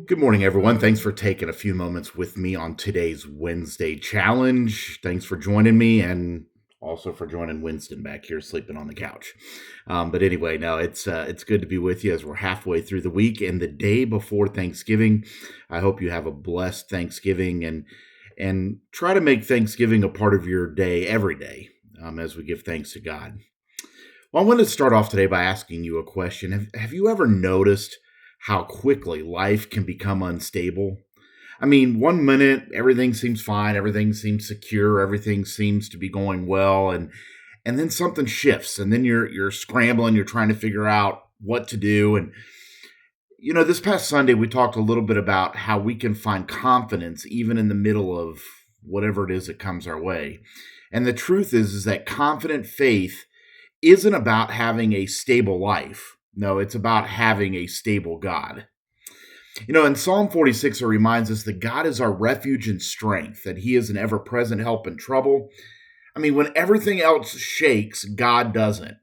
Good morning, everyone. Thanks for taking a few moments with me on today's Wednesday challenge. Thanks for joining me and also for joining Winston back here sleeping on the couch. But anyway, no, it's good to be with you as we're halfway through the week and the day before Thanksgiving. I hope you have a blessed Thanksgiving and try to make Thanksgiving a part of your day every day as we give thanks to God. Well, I wanted to start off today by asking you a question. Have you ever noticed how quickly life can become unstable? I mean, one minute everything seems fine, everything seems secure, everything seems to be going well, and then something shifts, and then you're scrambling, you're trying to figure out what to do. And this past Sunday we talked a little bit about how we can find confidence even in the middle of whatever it is that comes our way. And the truth is that confident faith isn't about having a stable life. No, it's about having a stable God. In Psalm 46, it reminds us that God is our refuge and strength, that He is an ever present help in trouble. I mean, when everything else shakes, God doesn't.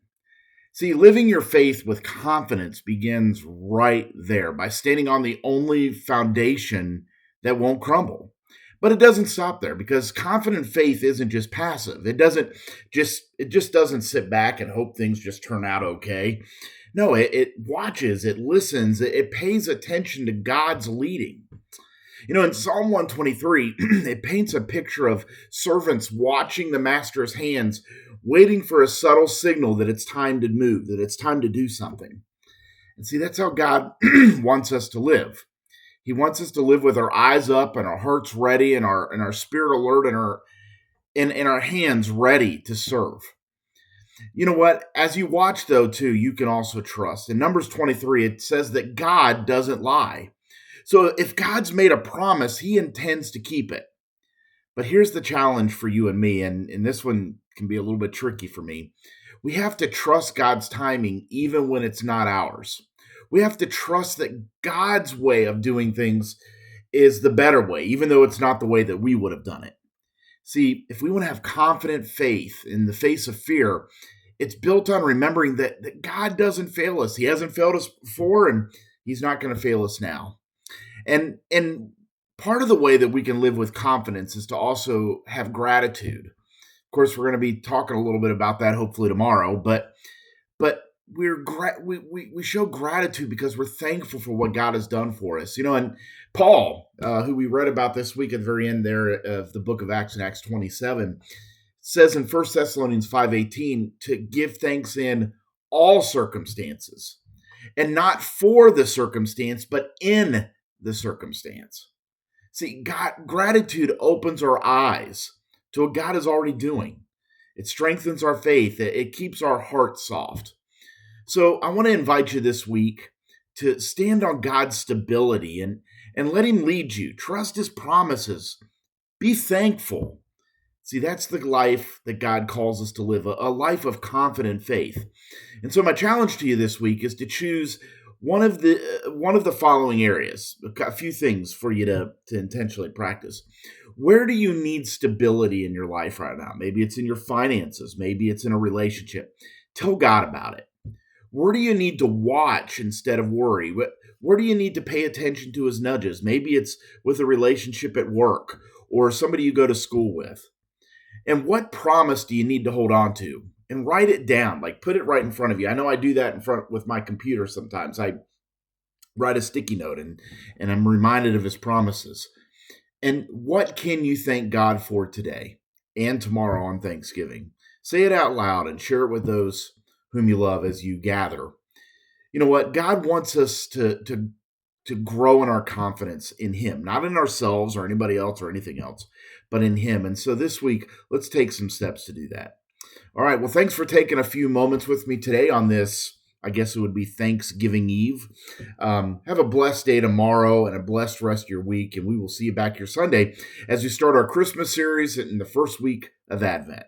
See, living your faith with confidence begins right there by standing on the only foundation that won't crumble. But it doesn't stop there because confident faith isn't just passive. It just doesn't sit back and hope things just turn out okay. No, it watches, it listens, it pays attention to God's leading. In Psalm 123, it paints a picture of servants watching the master's hands, waiting for a subtle signal that it's time to move, that it's time to do something. And see, that's how God wants us to live. He wants us to live with our eyes up and our hearts ready and our spirit alert and our hands ready to serve. You know what? As you watch, though, too, you can also trust. In Numbers 23, it says that God doesn't lie. So if God's made a promise, He intends to keep it. But here's the challenge for you and me, and this one can be a little bit tricky for me. We have to trust God's timing even when it's not ours. We have to trust that God's way of doing things is the better way, even though it's not the way that we would have done it. See, if we want to have confident faith in the face of fear, it's built on remembering that God doesn't fail us. He hasn't failed us before, and He's not going to fail us now. And part of the way that we can live with confidence is to also have gratitude. Of course, we're going to be talking a little bit about that hopefully tomorrow, but we show gratitude because we're thankful for what God has done for us. And Paul, who we read about this week at the very end there of the book of Acts in Acts 27, says in 1 Thessalonians 5:18 to give thanks in all circumstances, and not for the circumstance, but in the circumstance. See, gratitude opens our eyes to what God is already doing. It strengthens our faith. It keeps our hearts soft. So I want to invite you this week to stand on God's stability and let Him lead you. Trust His promises. Be thankful. See, that's the life that God calls us to live, a life of confident faith. And so my challenge to you this week is to choose one of the following areas, a few things for you to intentionally practice. Where do you need stability in your life right now? Maybe it's in your finances. Maybe it's in a relationship. Tell God about it. Where do you need to watch instead of worry? Where do you need to pay attention to His nudges? Maybe it's with a relationship at work or somebody you go to school with. And what promise do you need to hold on to? And write it down, like put it right in front of you. I know I do that in front with my computer sometimes. I write a sticky note and I'm reminded of His promises. And what can you thank God for today and tomorrow on Thanksgiving? Say it out loud and share it with those whom you love as you gather. You know what? God wants us to grow in our confidence in Him, not in ourselves or anybody else or anything else, but in Him. And so this week, let's take some steps to do that. All right. Well, thanks for taking a few moments with me today on this. I guess it would be Thanksgiving Eve. Have a blessed day tomorrow and a blessed rest of your week. And we will see you back here Sunday as we start our Christmas series in the first week of Advent.